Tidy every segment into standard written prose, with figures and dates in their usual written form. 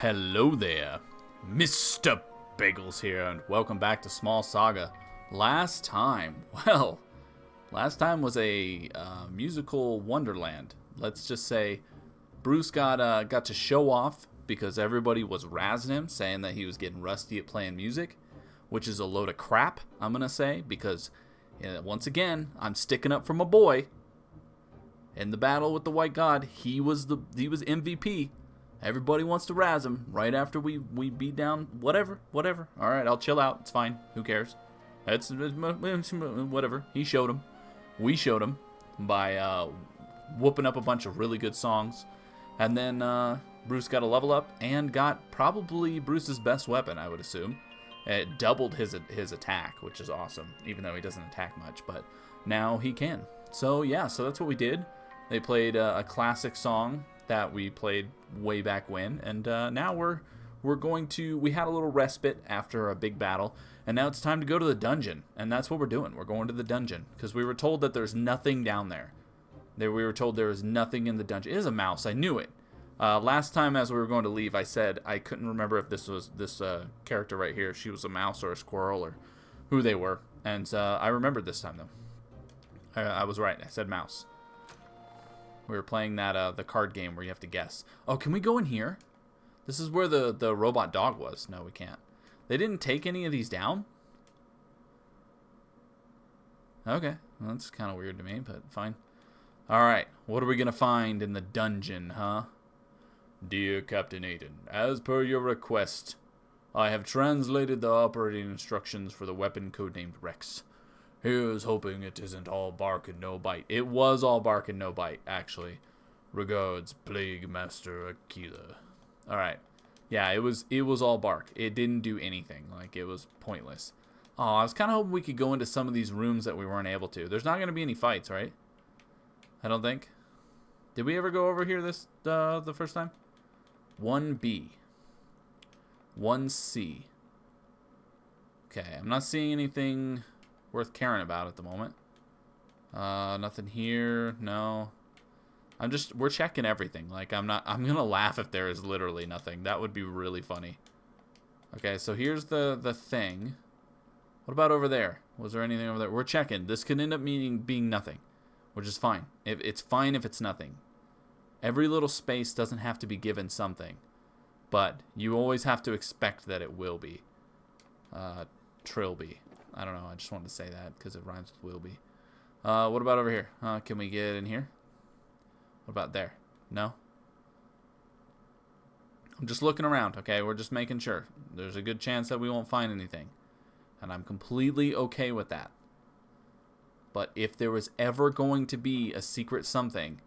Hello there, Mr. Bagels here, and welcome back to Small Saga. Last time was a musical wonderland. Let's just say Bruce got to show off because everybody was razzing him, saying that he was getting rusty at playing music, which is a load of crap, I'm gonna say, because once again, I'm sticking up for my boy. In the battle with the White God, he was MVP. Everybody wants to razz him right after we beat down whatever. All right, I'll chill out. It's fine. Who cares? It's whatever. He showed him. We showed him by whooping up a bunch of really good songs, and then Bruce got a level up and got probably Bruce's best weapon, I would assume. It doubled his attack, which is awesome, even though he doesn't attack much, but now he can. So yeah, so that's what we did. They played a classic song that we played way back when, and now we had a little respite after a big battle, and now it's time to go to the dungeon, and that's what we're doing. We're going to the dungeon because we were told that there's nothing down there. We were told there was nothing in the dungeon. It is a mouse. I knew it. Last time as we were going to leave, I said I couldn't remember if this was this character right here. She was a mouse or a squirrel or who they were, and I remembered this time though. I was right. I said mouse. We were playing that the card game where you have to guess. Oh, can we go in here? This is where the robot dog was. No, we can't. They didn't take any of these down? Okay. Well, that's kind of weird to me, but fine. Alright. What are we going to find in the dungeon, huh? Dear Captain Aiden, as per your request, I have translated the operating instructions for the weapon codenamed Rex. Here's hoping it isn't all bark and no bite. It was all bark and no bite, actually. Regards, Plague Master Aquila. Alright. Yeah, it was all bark. It didn't do anything. Like, it was pointless. Oh, I was kind of hoping we could go into some of these rooms that we weren't able to. There's not going to be any fights, right? I don't think. Did we ever go over here the first time? 1B. 1C. Okay, I'm not seeing anything worth caring about at the moment. Nothing here. No. We're checking everything. Like, I'm gonna laugh if there is literally nothing. That would be really funny. Okay, so here's the thing. What about over there? Was there anything over there? We're checking. This could end up being nothing, which is fine. It's fine if it's nothing. Every little space doesn't have to be given something, but you always have to expect that it will be. Trilby. I don't know. I just wanted to say that because it rhymes with will be. What about over here? Can we get in here? What about there? No? I'm just looking around, okay? We're just making sure. There's a good chance that we won't find anything. And I'm completely okay with that. But if there was ever going to be a secret something,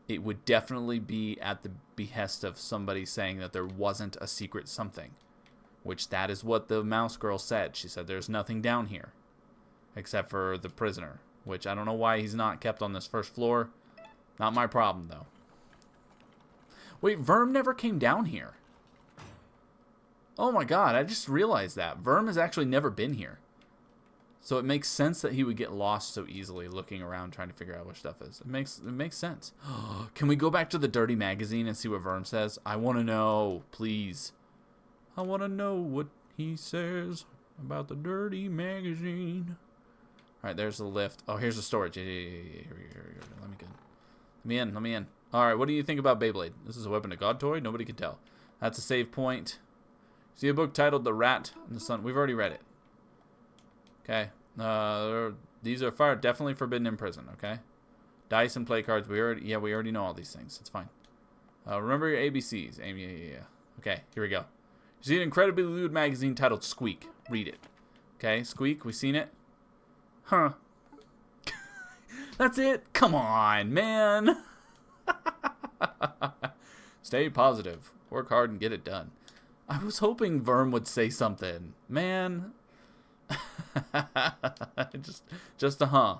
it would definitely be at the behest of somebody saying that there wasn't a secret something. Which that is what the mouse girl said. She said there's nothing down here. Except for the prisoner. Which I don't know why he's not kept on this first floor. Not my problem, though. Wait, Verm never came down here. Oh my god, I just realized that. Verm has actually never been here. So it makes sense that he would get lost so easily looking around trying to figure out what stuff is. It makes sense. Can we go back to the dirty magazine and see what Verm says? I want to know, please. I want to know what he says about the dirty magazine. Alright, there's the lift. Oh, here's the storage. Yeah. Here we go. Let me in. Alright, what do you think about Beyblade? This is a weapon to God toy? Nobody can tell. That's a save point. See a book titled The Rat and the Sun. We've already read it. Okay. These are definitely forbidden in prison, okay? Dice and play cards. We already know all these things. It's fine. Remember your ABCs. Yeah. Okay, here we go. You see an incredibly lewd magazine titled Squeak. Read it. Okay, Squeak, we seen it? Huh. That's it? Come on, man. Stay positive. Work hard and get it done. I was hoping Verm would say something. Man. just a huh?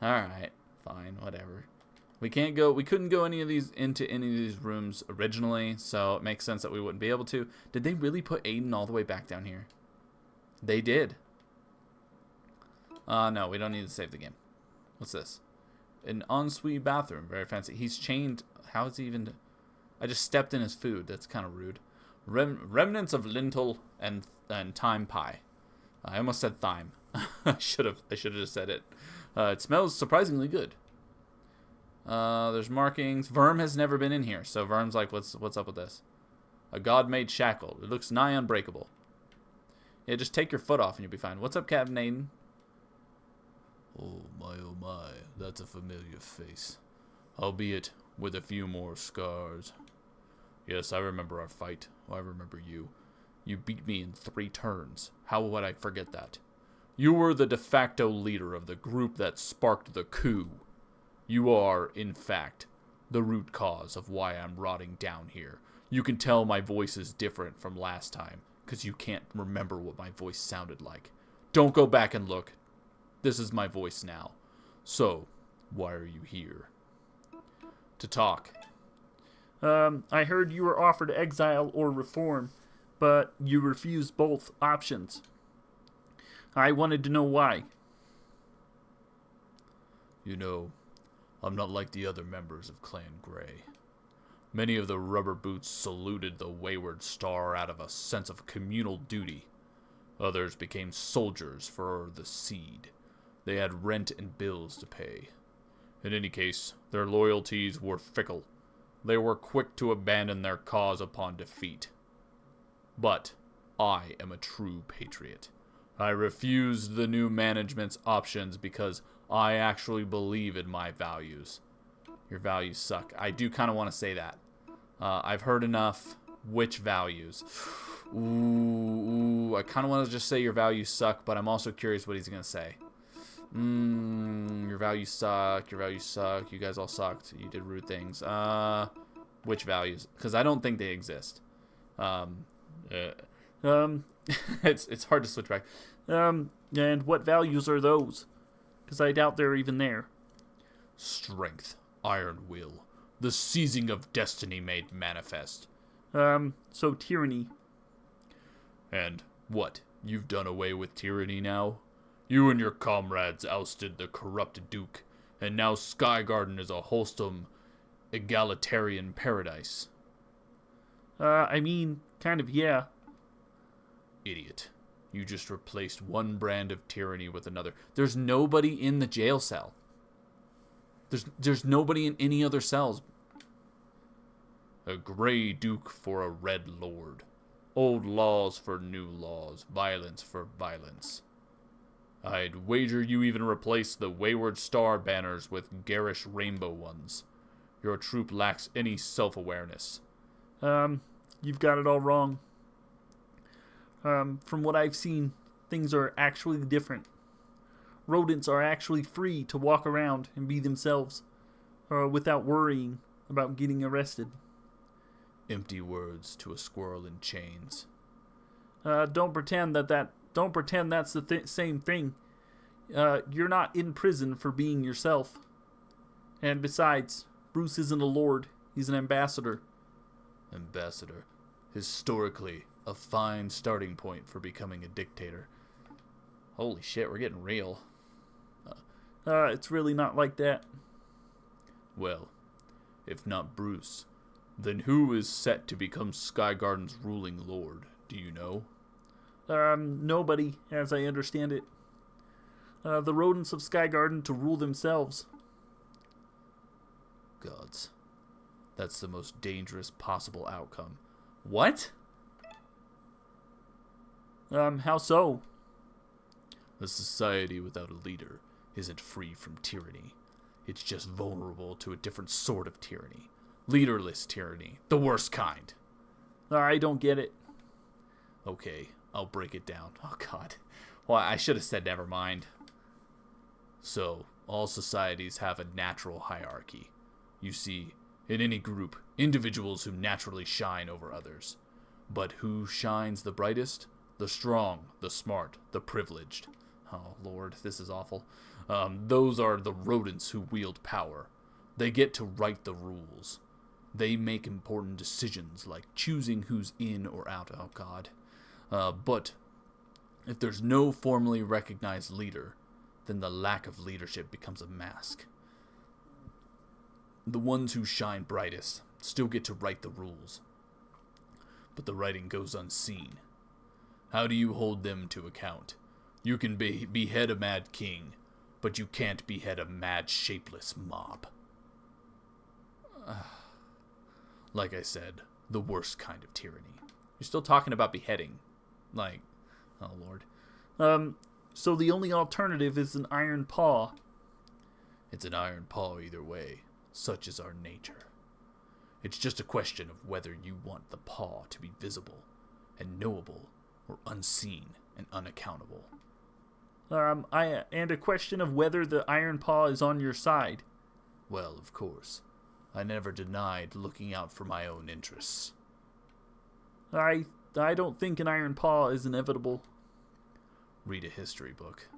Alright, fine, whatever. We couldn't go into any of these rooms originally, so it makes sense that we wouldn't be able to. Did they really put Aiden all the way back down here? They did. No, we don't need to save the game. What's this? An ensuite bathroom. Very fancy. He's chained. How is he even... I just stepped in his food. That's kind of rude. Remnants of lintel and thyme pie. I almost said thyme. I should have just said it. It smells surprisingly good. There's markings. Verm has never been in here, so Verm's like, what's up with this? A god-made shackle. It looks nigh unbreakable. Yeah, just take your foot off and you'll be fine. What's up, Captain Aiden? Oh my, that's a familiar face. Albeit with a few more scars. Yes, I remember our fight. I remember you. You beat me in 3 turns. How would I forget that? You were the de facto leader of the group that sparked the coup. You are, in fact, the root cause of why I'm rotting down here. You can tell my voice is different from last time, because you can't remember what my voice sounded like. Don't go back and look. This is my voice now. So, why are you here? To talk. I heard you were offered exile or reform, but you refused both options. I wanted to know why. You know, I'm not like the other members of Clan Grey. Many of the rubber boots saluted the wayward star out of a sense of communal duty. Others became soldiers for the seed. They had rent and bills to pay. In any case, their loyalties were fickle. They were quick to abandon their cause upon defeat. But I am a true patriot. I refused the new management's options because I actually believe in my values. Your values suck. I do kind of want to say that. I've heard enough. Which values? Ooh, I kind of want to just say your values suck, but I'm also curious what he's going to say. Your values suck. Your values suck. You guys all sucked. You did rude things. Which values? Because I don't think they exist. It's hard to switch back. And what values are those? Because I doubt they're even there. Strength, iron will, the seizing of destiny made manifest. So tyranny. And what? You've done away with tyranny now? You and your comrades ousted the corrupt Duke, and now Skygarden is a wholesome, egalitarian paradise. I mean, kind of, yeah. Idiot. You just replaced one brand of tyranny with another. There's nobody in the jail cell. There's nobody in any other cells. A gray duke for a red lord. Old laws for new laws. Violence for violence. I'd wager you even replaced the wayward star banners with garish rainbow ones. Your troop lacks any self-awareness. You've got it all wrong. From what I've seen, things are actually different. Rodents are actually free to walk around and be themselves, without worrying about getting arrested. Empty words to a squirrel in chains. Don't pretend that's the same thing. You're not in prison for being yourself. And besides, Bruce isn't a lord. He's an ambassador. Ambassador. Historically, a fine starting point for becoming a dictator. Holy shit, we're getting real. It's really not like that. Well, if not Bruce, then who is set to become Skygarden's ruling lord? Do you know? Nobody, as I understand it. The rodents of Skygarden to rule themselves. Gods. That's the most dangerous possible outcome. What? How so? A society without a leader isn't free from tyranny. It's just vulnerable to a different sort of tyranny. Leaderless tyranny. The worst kind. I don't get it. Okay, I'll break it down. Oh, God. Well, I should have said never mind. So, all societies have a natural hierarchy. You see, in any group, individuals who naturally shine over others. But who shines the brightest? The strong, the smart, the privileged. Oh, Lord, this is awful. Those are the rodents who wield power. They get to write the rules. They make important decisions like choosing who's in or out. Oh, God. But if there's no formally recognized leader, then the lack of leadership becomes a mask. The ones who shine brightest still get to write the rules. But the writing goes unseen. How do you hold them to account? You can behead a mad king, but you can't behead a mad, shapeless mob. Like I said, the worst kind of tyranny. You're still talking about beheading. Like, oh lord. So the only alternative is an iron paw. It's an iron paw either way. Such is our nature. It's just a question of whether you want the paw to be visible and knowable or unseen and unaccountable. And a question of whether the iron paw is on your side. Well, of course. I never denied looking out for my own interests. I don't think an iron paw is inevitable. Read a history book.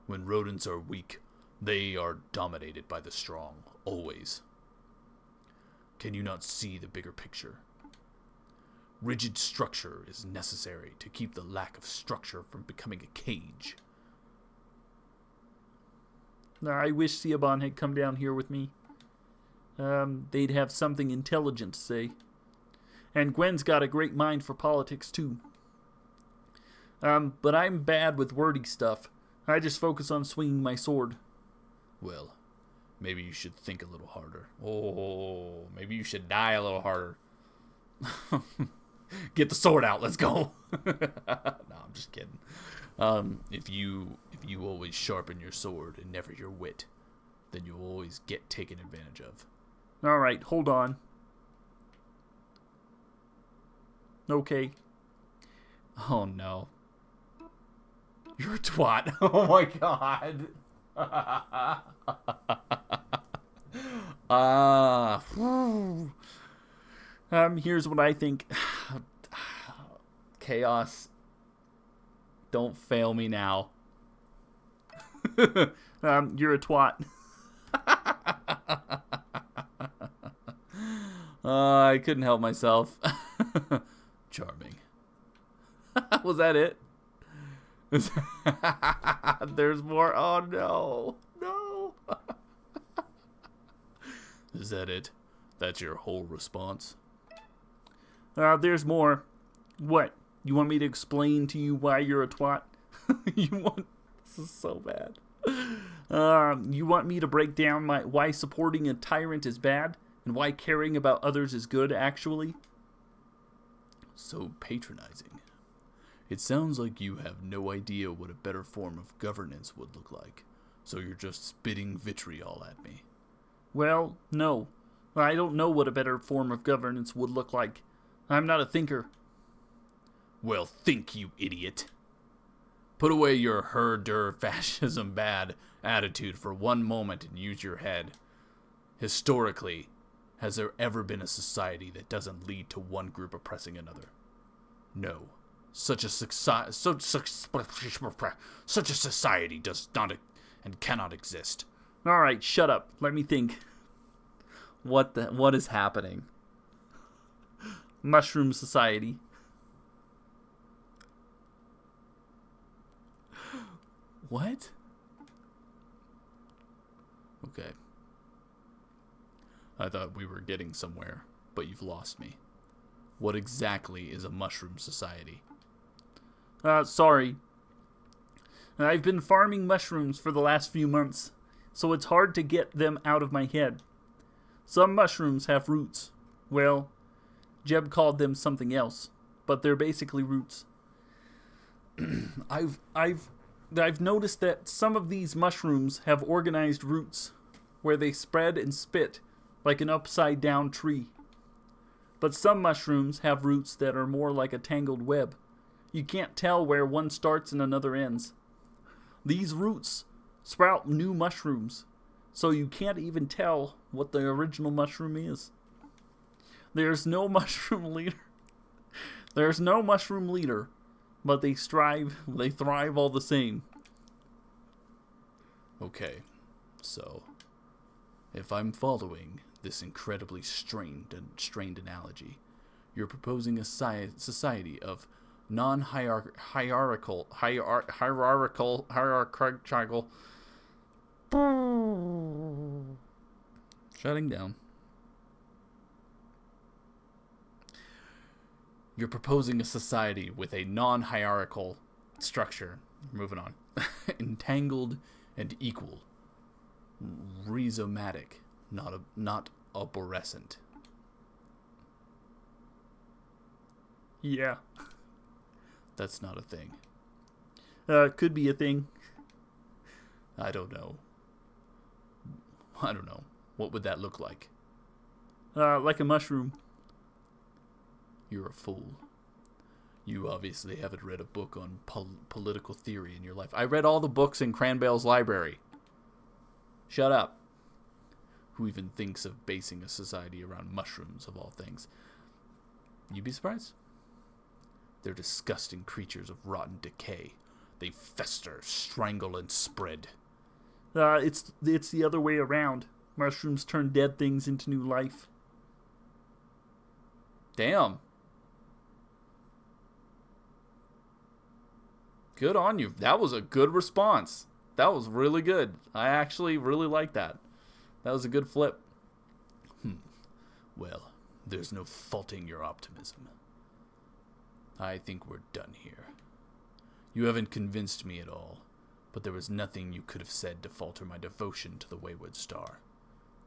When rodents are weak, they are dominated by the strong, always. Can you not see the bigger picture? Rigid structure is necessary to keep the lack of structure from becoming a cage. I wish Siobhan had come down here with me. They'd have something intelligent to say. And Gwen's got a great mind for politics, too. But I'm bad with wordy stuff. I just focus on swinging my sword. Well, maybe you should think a little harder. Oh, maybe you should die a little harder. Get the sword out. Let's go. No, I'm just kidding. If you always sharpen your sword and never your wit, then you'll always get taken advantage of. All right, hold on. Okay. Oh no. You're a twat. Oh my god. Here's what I think. Chaos. Don't fail me now. You're a twat. I couldn't help myself. Charming. Was that it? There's more. Oh no. No. Is that it? That's your whole response? There's more. What? You want me to explain to you why you're a twat? This is so bad. You want me to break down why supporting a tyrant is bad and why caring about others is good, actually? So patronizing. It sounds like you have no idea what a better form of governance would look like, so you're just spitting vitriol at me. Well, no. I don't know what a better form of governance would look like. I'm not a thinker. Well, think, you idiot. Put away your herder fascism bad attitude for one moment and use your head. Historically, has there ever been a society that doesn't lead to one group oppressing another? No. Such a society does not and cannot exist. All right, shut up. Let me think. What is happening? Mushroom society. What? Okay. I thought we were getting somewhere, but you've lost me. What exactly is a mushroom society? Sorry. I've been farming mushrooms for the last few months, so it's hard to get them out of my head. Some mushrooms have roots. Well, Jeb called them something else, but they're basically roots. I've noticed that some of these mushrooms have organized roots, where they spread and spit like an upside-down tree. But some mushrooms have roots that are more like a tangled web. You can't tell where one starts and another ends. These roots sprout new mushrooms, so you can't even tell what the original mushroom is. There's no mushroom leader. There's no mushroom leader, but they thrive all the same. Okay, so if I'm following this incredibly strained analogy, you're proposing a society of hierarchical shutting down. You're proposing a society with a non-hierarchical structure. Moving on. Entangled and equal. Rhizomatic, not arborescent. Yeah. That's not a thing. Could be a thing. I don't know. What would that look like? Like a mushroom. You're a fool. You obviously haven't read a book on political theory in your life. I read all the books in Cranbale's library. Shut up. Who even thinks of basing a society around mushrooms, of all things? You'd be surprised. They're disgusting creatures of rotten decay. They fester, strangle, and spread. It's the other way around. Mushrooms turn dead things into new life. Damn. Good on you. That was a good response. That was really good. I actually really like that. That was a good flip. Well, there's no faulting your optimism. I think we're done here. You haven't convinced me at all, but there was nothing you could have said to falter my devotion to the wayward star.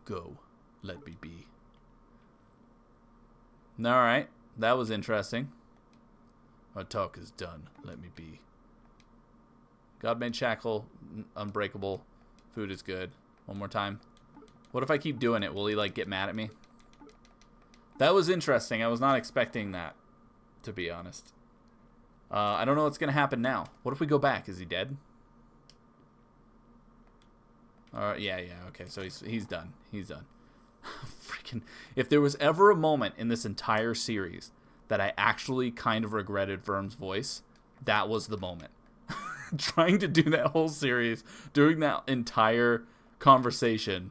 Go, let me be. Alright, that was interesting. Our talk is done. Let me be. God made shackle, unbreakable. Food is good. One more time. What if I keep doing it? Will he, like, get mad at me? That was interesting. I was not expecting that, to be honest. I don't know what's going to happen now. What if we go back? Is he dead? Yeah, okay. So he's done. He's done. Freaking. If there was ever a moment in this entire series that I actually kind of regretted Verm's voice, that was the moment. Trying to do that whole series, doing that entire conversation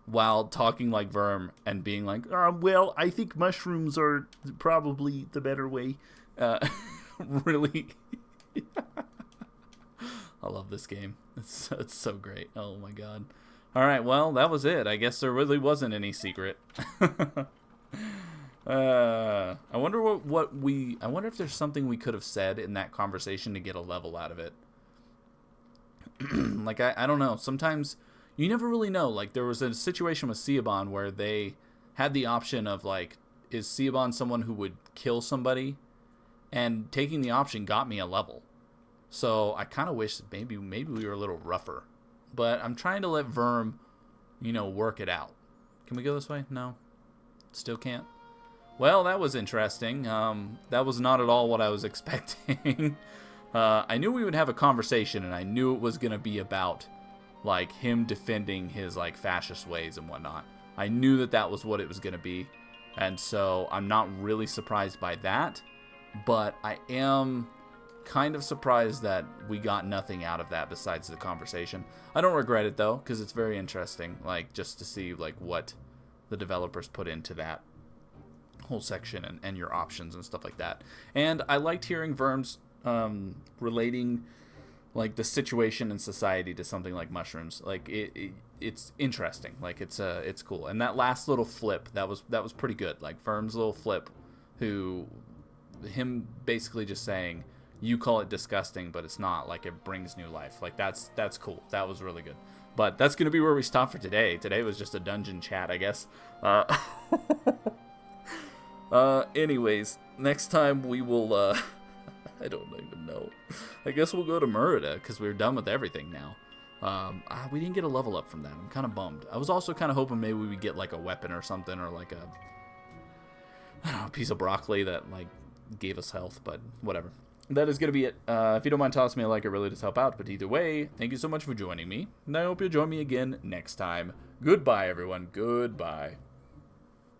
while talking like Verm and being like, well, I think mushrooms are probably the better way. Really? I love this game. It's so great. Oh my god. Alright, well, that was it. I guess there really wasn't any secret. I wonder I wonder if there's something we could have said in that conversation to get a level out of it. Like, I don't know. Sometimes you never really know. Like, there was a situation with Siobhan where they had the option of, like, is Siobhan someone who would kill somebody? And taking the option got me a level. So I kind of wish maybe we were a little rougher. But I'm trying to let Verm, work it out. Can we go this way? No. Still can't. Well, that was interesting. That was not at all what I was expecting. I knew we would have a conversation, and I knew it was going to be about, like, him defending his, like, fascist ways and whatnot. I knew that was what it was going to be. And so I'm not really surprised by that. But I am kind of surprised that we got nothing out of that besides the conversation. I don't regret it, though, because it's very interesting, like, just to see, like, what the developers put into that whole section and your options and stuff like that. And I liked hearing Verm's relating, like, the situation in society to something like mushrooms. Like, it's interesting. Like, it's cool. And that last little flip, that was pretty good. Like, Verm's little flip, him basically just saying, you call it disgusting, but it's not. Like, it brings new life. Like, that's cool. That was really good. But that's going to be where we stop for today. Today was just a dungeon chat, I guess. Anyways, next time we will, I don't even know. I guess we'll go to Merida, because we're done with everything now. We didn't get a level up from that. I'm kind of bummed. I was also kind of hoping maybe we would get, like, a weapon or something, or, like, a piece of broccoli that, like, gave us health, but whatever. That is going to be it. If you don't mind tossing me a like, it really does help out. But either way, thank you so much for joining me, and I hope you'll join me again next time. Goodbye, everyone. Goodbye.